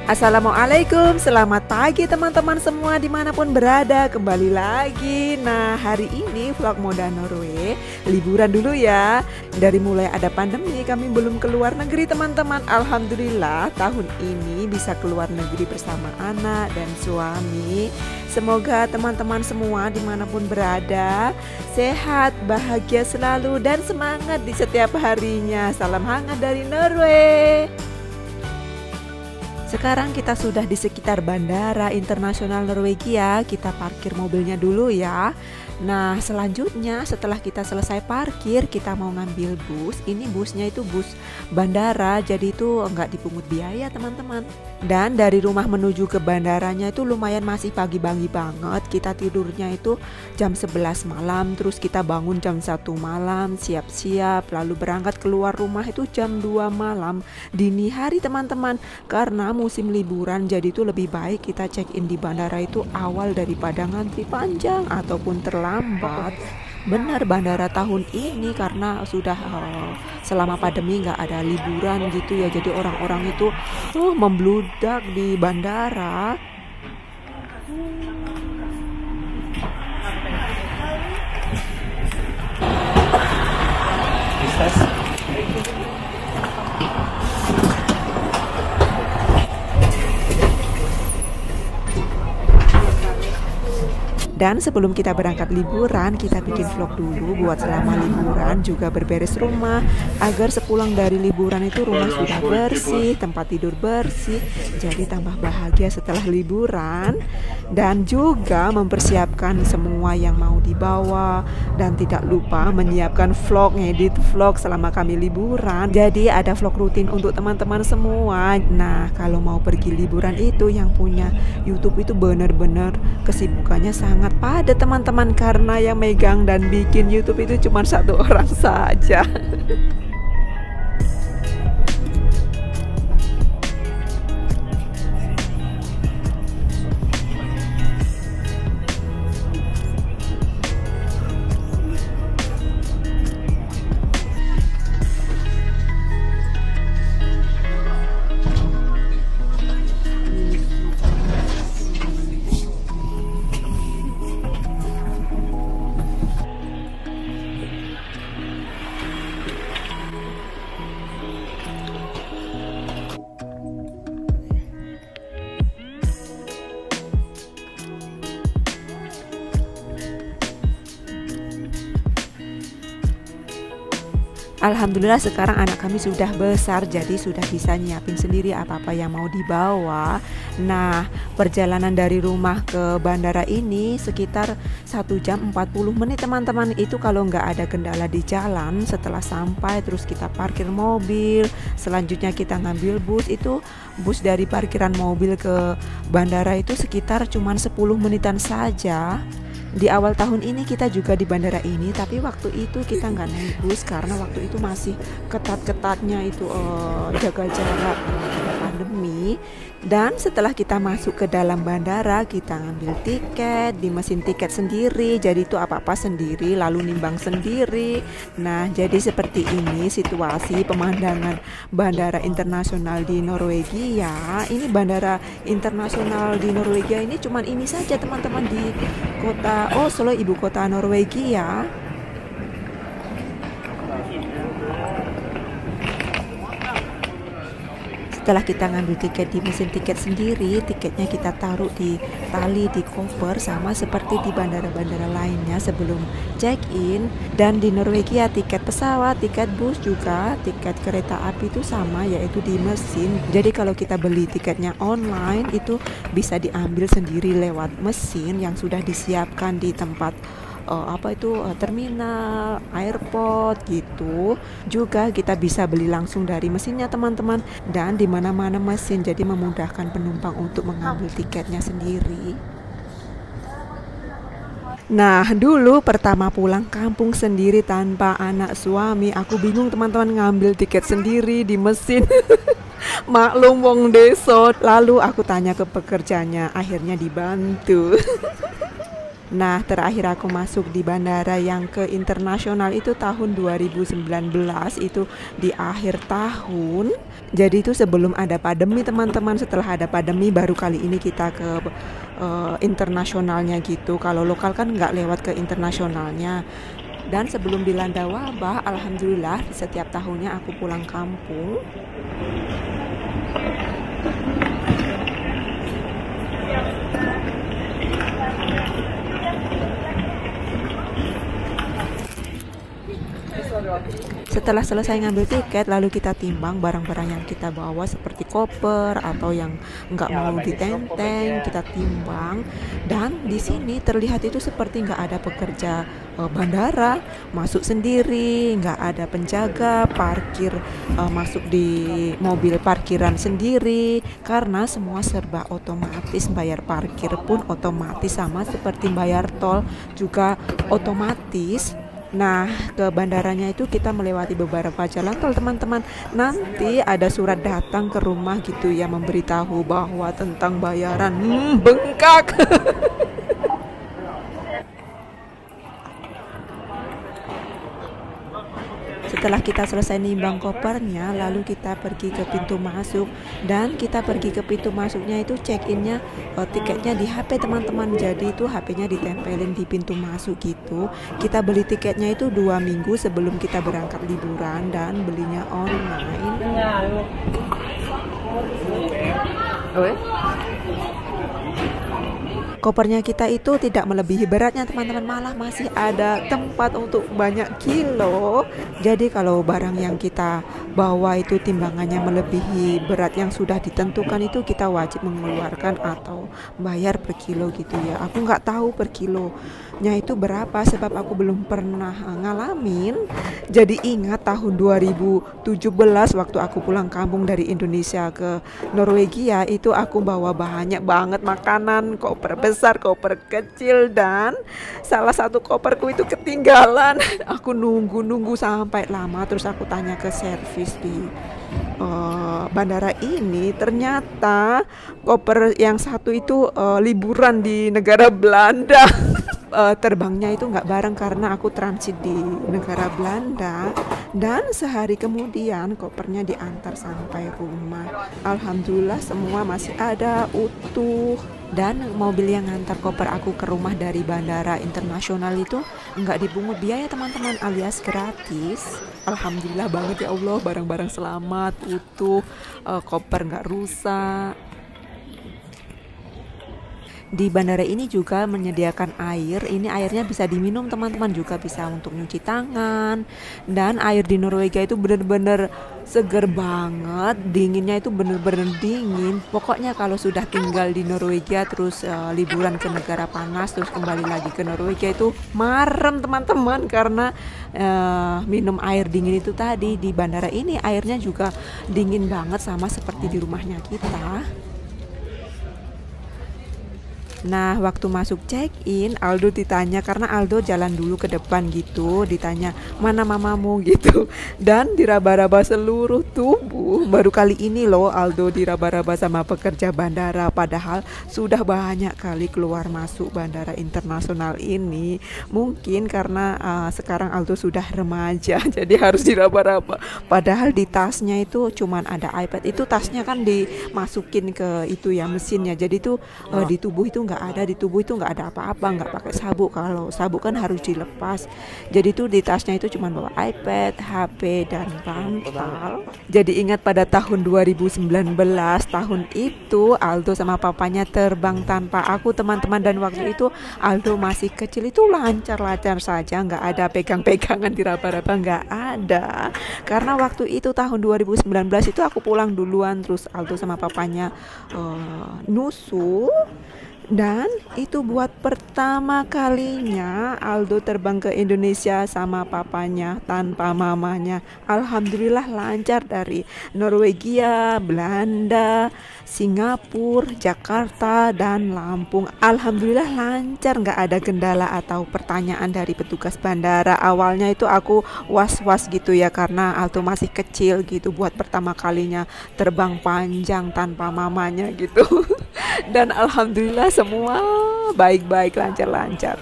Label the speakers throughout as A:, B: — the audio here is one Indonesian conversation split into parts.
A: Assalamualaikum, selamat pagi teman-teman semua dimanapun berada. Kembali lagi. Nah, hari ini vlog Moda Norway liburan dulu ya. Dari mulai ada pandemi kami belum keluar negeri teman-teman. Alhamdulillah tahun ini bisa keluar negeri bersama anak dan suami. Semoga teman-teman semua dimanapun berada sehat, bahagia selalu dan semangat di setiap harinya. Salam hangat dari Norway. Sekarang kita sudah di sekitar Bandara Internasional Norwegia. Kita parkir mobilnya dulu ya. Nah, selanjutnya setelah kita selesai parkir, kita mau ngambil bus. Ini busnya itu bus bandara, jadi itu nggak dipungut biaya teman-teman. Dan dari rumah menuju ke bandaranya itu lumayan masih pagi-pagi banget. Kita tidurnya itu jam 11 malam, terus kita bangun jam 1 malam, siap-siap, lalu berangkat keluar rumah itu jam 2 malam. Dini hari teman-teman, karena musim liburan, jadi itu lebih baik kita check-in di bandara itu awal daripada ngantri panjang ataupun terlambat. Benar, bandara tahun ini karena sudah selama pandemi nggak ada liburan gitu ya, jadi orang-orang itu membludak di bandara. Dan sebelum kita berangkat liburan, kita bikin vlog dulu buat selama liburan, juga berberes rumah agar sepulang dari liburan itu rumah sudah bersih, tempat tidur bersih, jadi tambah bahagia setelah liburan. Dan juga mempersiapkan semua yang mau dibawa, dan tidak lupa menyiapkan vlog, ngedit vlog selama kami liburan. Jadi ada vlog rutin untuk teman-teman semua. Nah, kalau mau pergi liburan itu yang punya YouTube itu benar-benar kesibukannya sangat padat teman-teman, karena yang megang dan bikin YouTube itu cuma satu orang saja. Alhamdulillah sekarang anak kami sudah besar, jadi sudah bisa nyiapin sendiri apa-apa yang mau dibawa. Nah, perjalanan dari rumah ke bandara ini sekitar 1 jam 40 menit teman-teman. Itu kalau nggak ada kendala di jalan. Setelah sampai terus kita parkir mobil, selanjutnya kita ngambil bus. Itu bus dari parkiran mobil ke bandara itu sekitar cuman 10 menitan saja. Di awal tahun ini kita juga di bandara ini, tapi waktu itu kita nggak naik bus karena waktu itu masih ketat-ketatnya itu jaga jarak pandemi. Dan setelah kita masuk ke dalam bandara, kita ngambil tiket di mesin tiket sendiri, jadi itu apa-apa sendiri, lalu nimbang sendiri. Nah, jadi seperti ini situasi pemandangan bandara internasional di Norwegia. Ini bandara internasional di Norwegia ini cuman ini saja teman-teman, di kota Oslo, ibu kota Norwegia. Setelah kita ngambil tiket di mesin tiket sendiri, tiketnya kita taruh di tali di koper sama seperti di bandara-bandara lainnya sebelum check-in. Dan di Norwegia tiket pesawat, tiket bus juga, tiket kereta api itu sama, yaitu di mesin. Jadi kalau kita beli tiketnya online itu bisa diambil sendiri lewat mesin yang sudah disiapkan di tempat terminal, airport gitu. Juga kita bisa beli langsung dari mesinnya teman-teman, dan di mana-mana mesin, jadi memudahkan penumpang untuk mengambil tiketnya sendiri. Nah, dulu pertama pulang kampung sendiri tanpa anak suami, aku bingung teman-teman ngambil tiket sendiri di mesin. Maklum wong deso. Lalu aku tanya ke pekerjanya, akhirnya dibantu. Nah, terakhir aku masuk di bandara yang ke internasional itu tahun 2019, itu di akhir tahun. Jadi itu sebelum ada pandemi teman-teman, setelah ada pandemi baru kali ini kita ke internasionalnya gitu. Kalau lokal kan nggak lewat ke internasionalnya. Dan sebelum dilanda wabah, alhamdulillah setiap tahunnya aku pulang kampung. Setelah selesai ngambil tiket, lalu kita timbang barang-barang yang kita bawa seperti koper atau yang nggak mau ditenteng, kita timbang. Dan di sini terlihat itu seperti nggak ada pekerja bandara, masuk sendiri, nggak ada penjaga, parkir masuk di mobil parkiran sendiri, karena semua serba otomatis, bayar parkir pun otomatis sama seperti bayar tol juga otomatis. Nah, ke bandaranya itu kita melewati beberapa jalan tol teman-teman. Nanti ada surat datang ke rumah gitu ya, memberitahu bahwa tentang bayaran. Bengkak. Setelah kita selesai nimbang kopernya, lalu kita pergi ke pintu masuk. Dan kita pergi ke pintu masuknya itu check-innya, tiketnya di HP teman-teman. Jadi itu HP-nya ditempelin di pintu masuk gitu. Kita beli tiketnya itu 2 minggu sebelum kita berangkat liburan dan belinya online. Kopernya kita itu tidak melebihi beratnya teman-teman, malah masih ada tempat untuk banyak kilo. Jadi kalau barang yang kita bawa itu timbangannya melebihi berat yang sudah ditentukan, itu kita wajib mengeluarkan atau bayar per kilo gitu ya. Aku nggak tahu per kilonya itu berapa sebab aku belum pernah ngalamin. Jadi ingat tahun 2017 waktu aku pulang kampung dari Indonesia ke Norwegia, itu aku bawa banyak banget makanan, koper besar, koper kecil, dan salah satu koperku itu ketinggalan. Aku nunggu sampai lama, terus aku tanya ke servis di bandara ini, ternyata koper yang satu itu liburan di negara Belanda. Terbangnya itu nggak bareng karena aku transit di negara Belanda, dan sehari kemudian kopernya diantar sampai rumah. Alhamdulillah semua masih ada utuh. Dan mobil yang ngantar koper aku ke rumah dari bandara internasional itu nggak dipungut biaya teman-teman, alias gratis. Alhamdulillah banget ya Allah, barang-barang selamat, utuh, koper nggak rusak. Di bandara ini juga menyediakan air. Ini airnya bisa diminum teman-teman, juga bisa untuk nyuci tangan. Dan air di Norwegia itu benar-benar seger banget, dinginnya itu benar-benar dingin. Pokoknya kalau sudah tinggal di Norwegia terus liburan ke negara panas terus kembali lagi ke Norwegia itu marem teman-teman, karena minum air dingin itu tadi. Di bandara ini airnya juga dingin banget sama seperti di rumahnya kita. Nah, waktu masuk check-in, Aldo ditanya, karena Aldo jalan dulu ke depan gitu, ditanya, mana mamamu gitu, dan diraba-raba seluruh tubuh. Baru kali ini loh Aldo diraba-raba sama pekerja bandara, padahal sudah banyak kali keluar masuk bandara internasional ini. Mungkin karena sekarang Aldo sudah remaja, jadi harus diraba-raba. Padahal di tasnya itu cuman ada iPad, itu tasnya kan dimasukin ke itu ya mesinnya, jadi itu di tubuh itu nggak ada, di tubuh itu nggak ada apa-apa, nggak pakai sabuk. Kalau sabuk kan harus dilepas. Jadi itu di tasnya itu cuma bawa iPad, HP, dan bantal. Jadi ingat pada tahun 2019, tahun itu Aldo sama papanya terbang tanpa aku teman-teman, dan waktu itu Aldo masih kecil, itu lancar-lancar saja, nggak ada pegang-pegangan diraba-raba, nggak ada. Karena waktu itu tahun 2019 itu aku pulang duluan, terus Aldo sama papanya nusul. Dan itu buat pertama kalinya Aldo terbang ke Indonesia sama papanya tanpa mamanya. Alhamdulillah lancar dari Norwegia, Belanda, Singapura, Jakarta, dan Lampung. Alhamdulillah lancar, nggak ada kendala atau pertanyaan dari petugas bandara. Awalnya itu aku was-was gitu ya, karena Aldo masih kecil gitu, buat pertama kalinya terbang panjang tanpa mamanya gitu. Dan alhamdulillah semua baik-baik, lancar-lancar.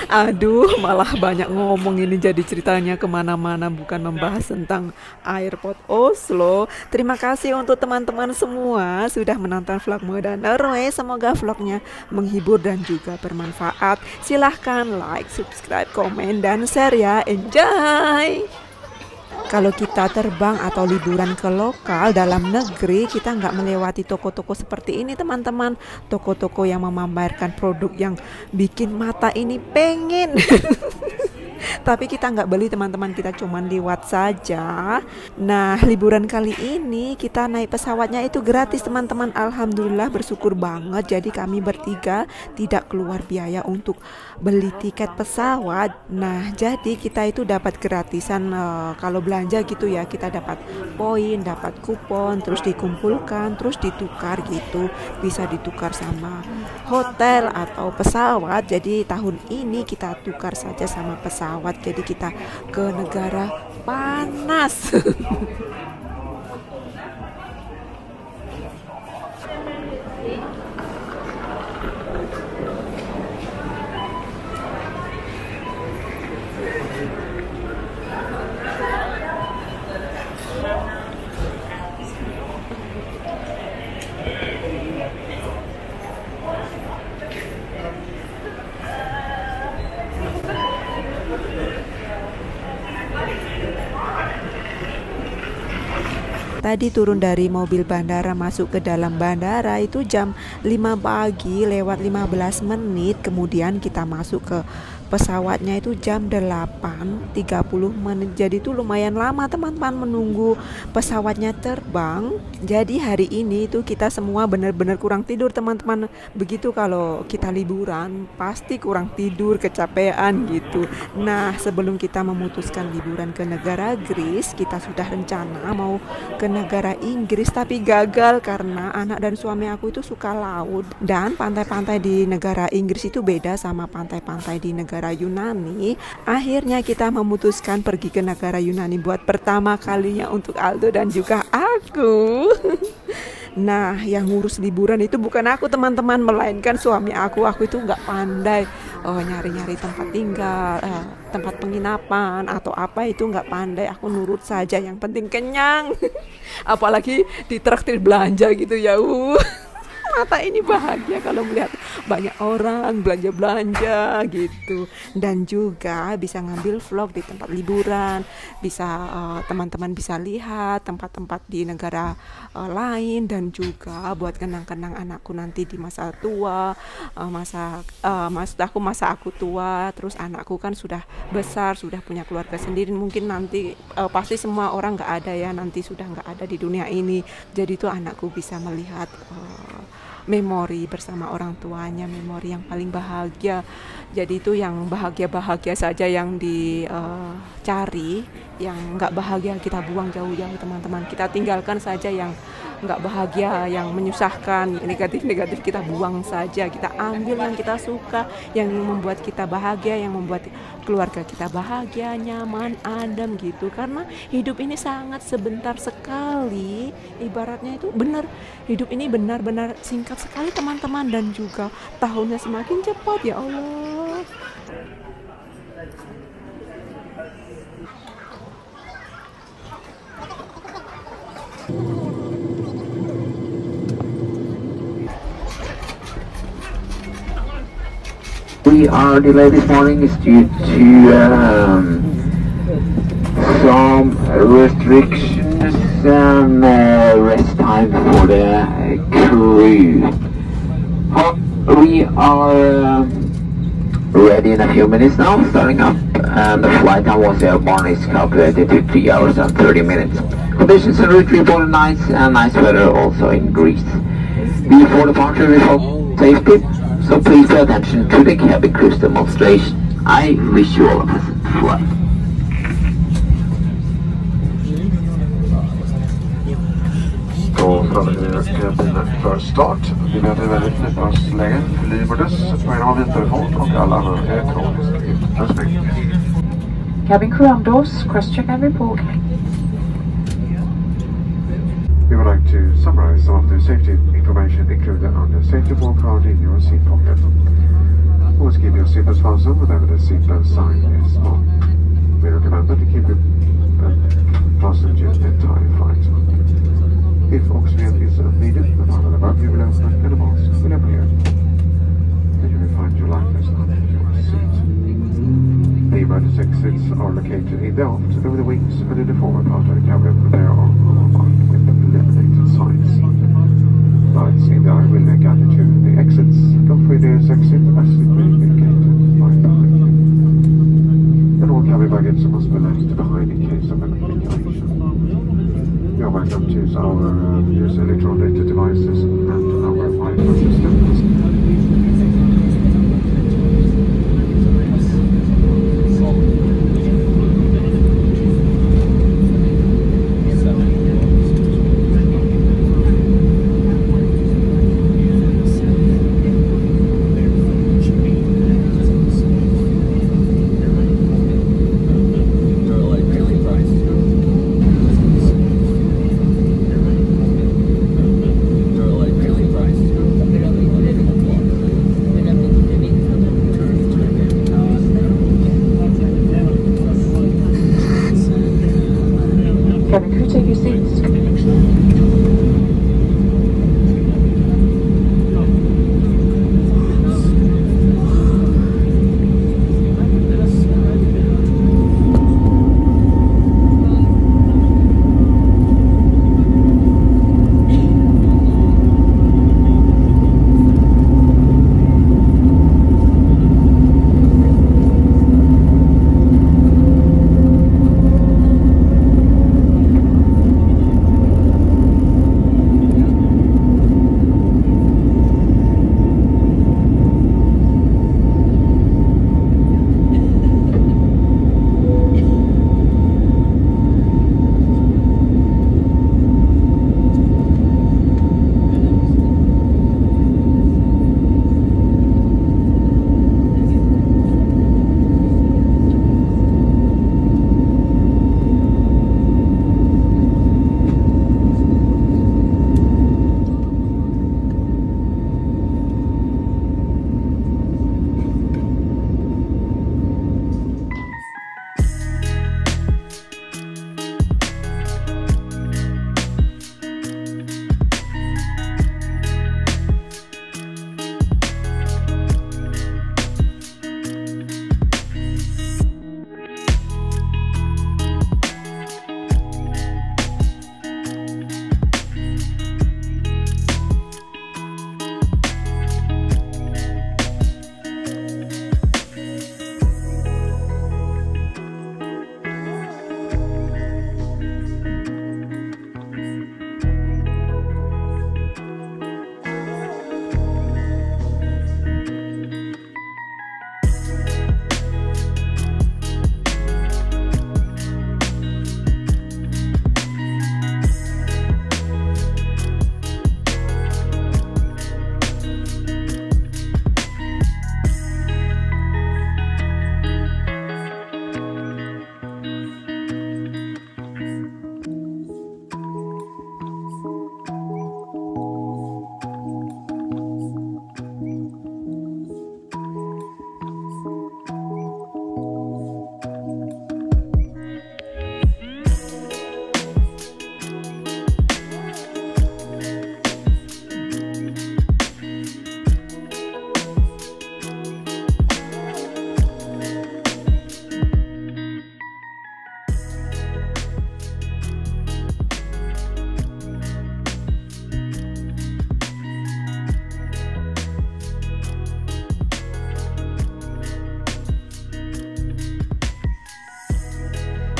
A: Aduh, malah banyak ngomong ini, jadi ceritanya kemana-mana, bukan membahas tentang Airport Oslo. Terima kasih untuk teman-teman semua sudah menonton vlog Moda Norway. Semoga vlognya menghibur dan juga bermanfaat. Silahkan like, subscribe, komen, dan share ya. Enjoy! Kalau kita terbang atau liburan ke lokal dalam negeri, kita nggak melewati toko-toko seperti ini teman-teman. Toko-toko yang memamerkan produk yang bikin mata ini pengen. Tapi kita nggak beli teman-teman, kita cuman lewat saja. Nah, liburan kali ini kita naik pesawatnya itu gratis teman-teman. Alhamdulillah, bersyukur banget. Jadi kami bertiga tidak keluar biaya untuk beli tiket pesawat. Nah, jadi kita itu dapat gratisan kalau belanja gitu ya. Kita dapat poin, dapat kupon, terus dikumpulkan, terus ditukar gitu. Bisa ditukar sama hotel atau pesawat. Jadi tahun ini kita tukar saja sama pesawat. Jadi kita ke negara panas. Tadi turun dari mobil bandara masuk ke dalam bandara itu jam 5 pagi lewat 15 menit. Kemudian kita masuk ke pesawatnya itu jam 8.30 menit. Jadi itu lumayan lama teman-teman menunggu pesawatnya terbang. Jadi hari ini itu kita semua benar-benar kurang tidur teman-teman. Begitu kalau kita liburan pasti kurang tidur, kecapean gitu. Nah, sebelum kita memutuskan liburan ke negara Greece, kita sudah rencana mau ke negara Inggris, tapi gagal karena anak dan suami aku itu suka laut, dan pantai-pantai di negara Inggris itu beda sama pantai-pantai di negara Yunani. Akhirnya kita memutuskan pergi ke negara Yunani buat pertama kalinya untuk Aldo dan juga aku. Nah, yang ngurus liburan itu bukan aku teman-teman, melainkan suami aku. Aku itu nggak pandai nyari-nyari tempat tinggal, tempat penginapan atau apa, itu nggak pandai. Aku nurut saja, yang penting kenyang. Apalagi ditraktir belanja gitu ya. Mata ini bahagia kalau melihat banyak orang belanja-belanja gitu, dan juga bisa ngambil vlog di tempat liburan, bisa teman-teman bisa lihat tempat-tempat di negara lain, dan juga buat kenang-kenang anakku nanti di masa tua, masa aku tua, terus anakku kan sudah besar, sudah punya keluarga sendiri, mungkin nanti pasti semua orang nggak ada ya, nanti sudah nggak ada di dunia ini. Jadi itu anakku bisa melihat memori bersama orang tuanya, memori yang paling bahagia. Jadi itu yang bahagia-bahagia saja yang dicari, yang nggak bahagia kita buang jauh-jauh teman-teman. Kita tinggalkan saja yang nggak bahagia, yang menyusahkan, negatif-negatif kita buang saja. Kita ambil yang kita suka, yang membuat kita bahagia, yang membuat keluarga kita bahagia, nyaman, adem gitu. Karena hidup ini sangat sebentar sekali, ibaratnya itu benar, hidup ini benar-benar singkat sekali teman-teman, dan juga tahunnya semakin cepat ya Allah.
B: We are delayed this morning is due to some restrictions and rest time for the crew. We are ready in a few minutes now, starting up, and the flight time was airborne is calculated to 3 hours and 30 minutes. Conditions en route reported nice and nice weather also in Greece. Before departure we hope safety, so please pay attention to the cabin cruise demonstration. I wish you all a pleasant flight.
C: Då förbereder bilen för start. Vi vet väldigt flygplansläge, livordess, program vinterfart och all annan elektronisk utrustning.
D: Cabin crew on doors, cross-check and report.
C: We would like to summarize some of the safety information included on the safety ball card in your seat pocket. Always keep your seatbelt fastened whenever the seatbelt sign is on. We recommend that you keep it fastened during the entire flight. If oxygen is needed, the panel above you will open and a mask will appear. Then you will find your life vest under your seat. The emergency exits are located in the aft, over the wings, and in the forward part of the cabin. They are marked with illuminated signs. Lights in the eye will guide you to the exits. Don't free the exit as it will be indicated right behind you. And all cabin baggage must be left behind in case of an evacuation. You are welcome to use our use electronic devices and our Wi-Fi systems.
D: Cabin crew, take your seats.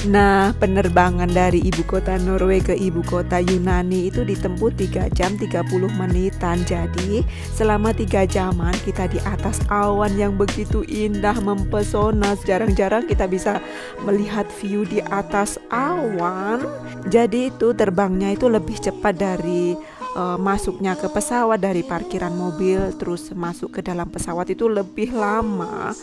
A: Nah, penerbangan dari ibu kota Norway ke ibu kota Yunani itu ditempuh 3 jam 30 menitan. Jadi, selama 3 jaman kita di atas awan yang begitu indah mempesona. Jarang-jarang kita bisa melihat view di atas awan. Jadi itu terbangnya itu lebih cepat dari masuknya ke pesawat, dari parkiran mobil terus masuk ke dalam pesawat itu lebih lama.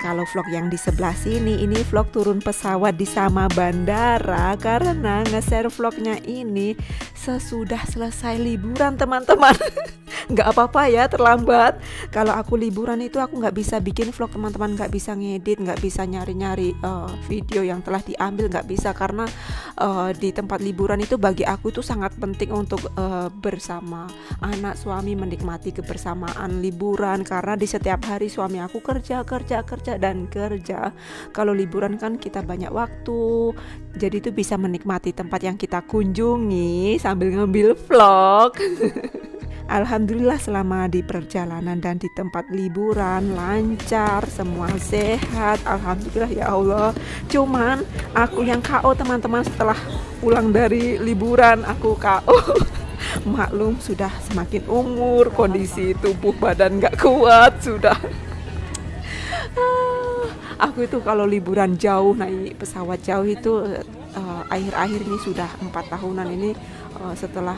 A: kalau vlog yang di sebelah sini ini vlog turun pesawat di Sama Bandara, karena nge-share vlognya ini sesudah selesai liburan teman-teman. Nggak apa-apa ya terlambat. Kalau aku liburan itu aku nggak bisa bikin vlog teman-teman, nggak bisa ngedit, nggak bisa nyari-nyari video yang telah diambil, nggak bisa, karena di tempat liburan itu bagi aku itu sangat penting untuk bersama anak suami menikmati kebersamaan liburan, karena di setiap hari suami aku kerja. Kalau liburan kan kita banyak waktu, jadi itu bisa menikmati tempat yang kita kunjungi sambil ngambil vlog. Alhamdulillah selama di perjalanan dan di tempat liburan lancar, semua sehat, alhamdulillah ya Allah. Cuman aku yang KO teman-teman, setelah pulang dari liburan aku KO. Maklum sudah semakin umur, kondisi tubuh badan gak kuat sudah. Aku itu kalau liburan jauh, naik pesawat jauh itu akhir-akhir ini sudah 4 tahunan ini, setelah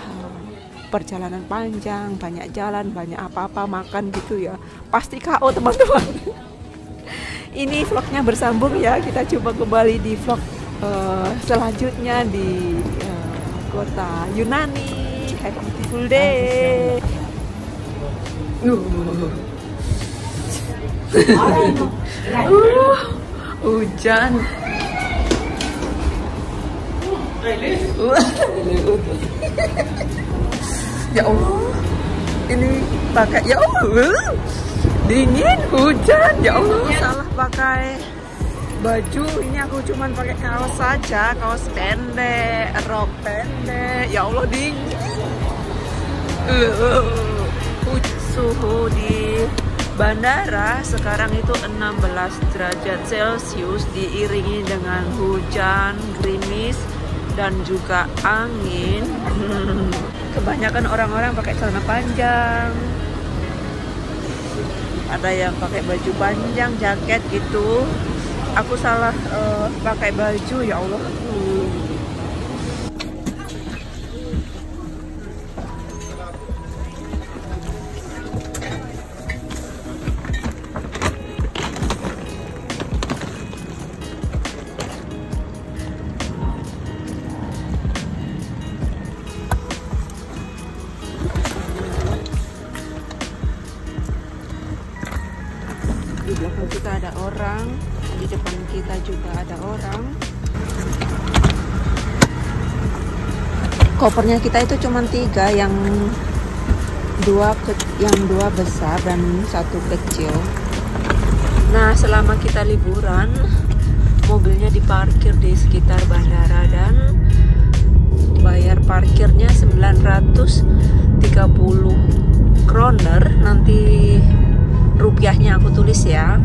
A: perjalanan panjang, banyak jalan, banyak apa-apa, makan gitu ya, pasti KO teman-teman. Ini vlognya bersambung ya, kita coba kembali di vlog selanjutnya di kota Yunani. Have a beautiful day. Hujan. Ya Allah, ini pakai, ya Allah, dingin, hujan, ya Allah, salah pakai baju. Ini aku cuman pakai kaos saja, kaos pendek, rok pendek, ya Allah dingin. Suhu di bandara sekarang itu 16 derajat Celcius, diiringi dengan hujan, gerimis, dan juga angin. Kebanyakan orang-orang pakai celana panjang, ada yang pakai baju panjang, jaket gitu. Aku salah pakai baju, ya Allah. Di belakang kita ada orang, di depan kita juga ada orang. Kopernya kita itu cuma 3, yang dua besar dan 1 kecil. Nah, selama kita liburan, mobilnya diparkir di sekitar bandara dan bayar parkirnya 930 kroner. Nanti rupiahnya aku tulis ya.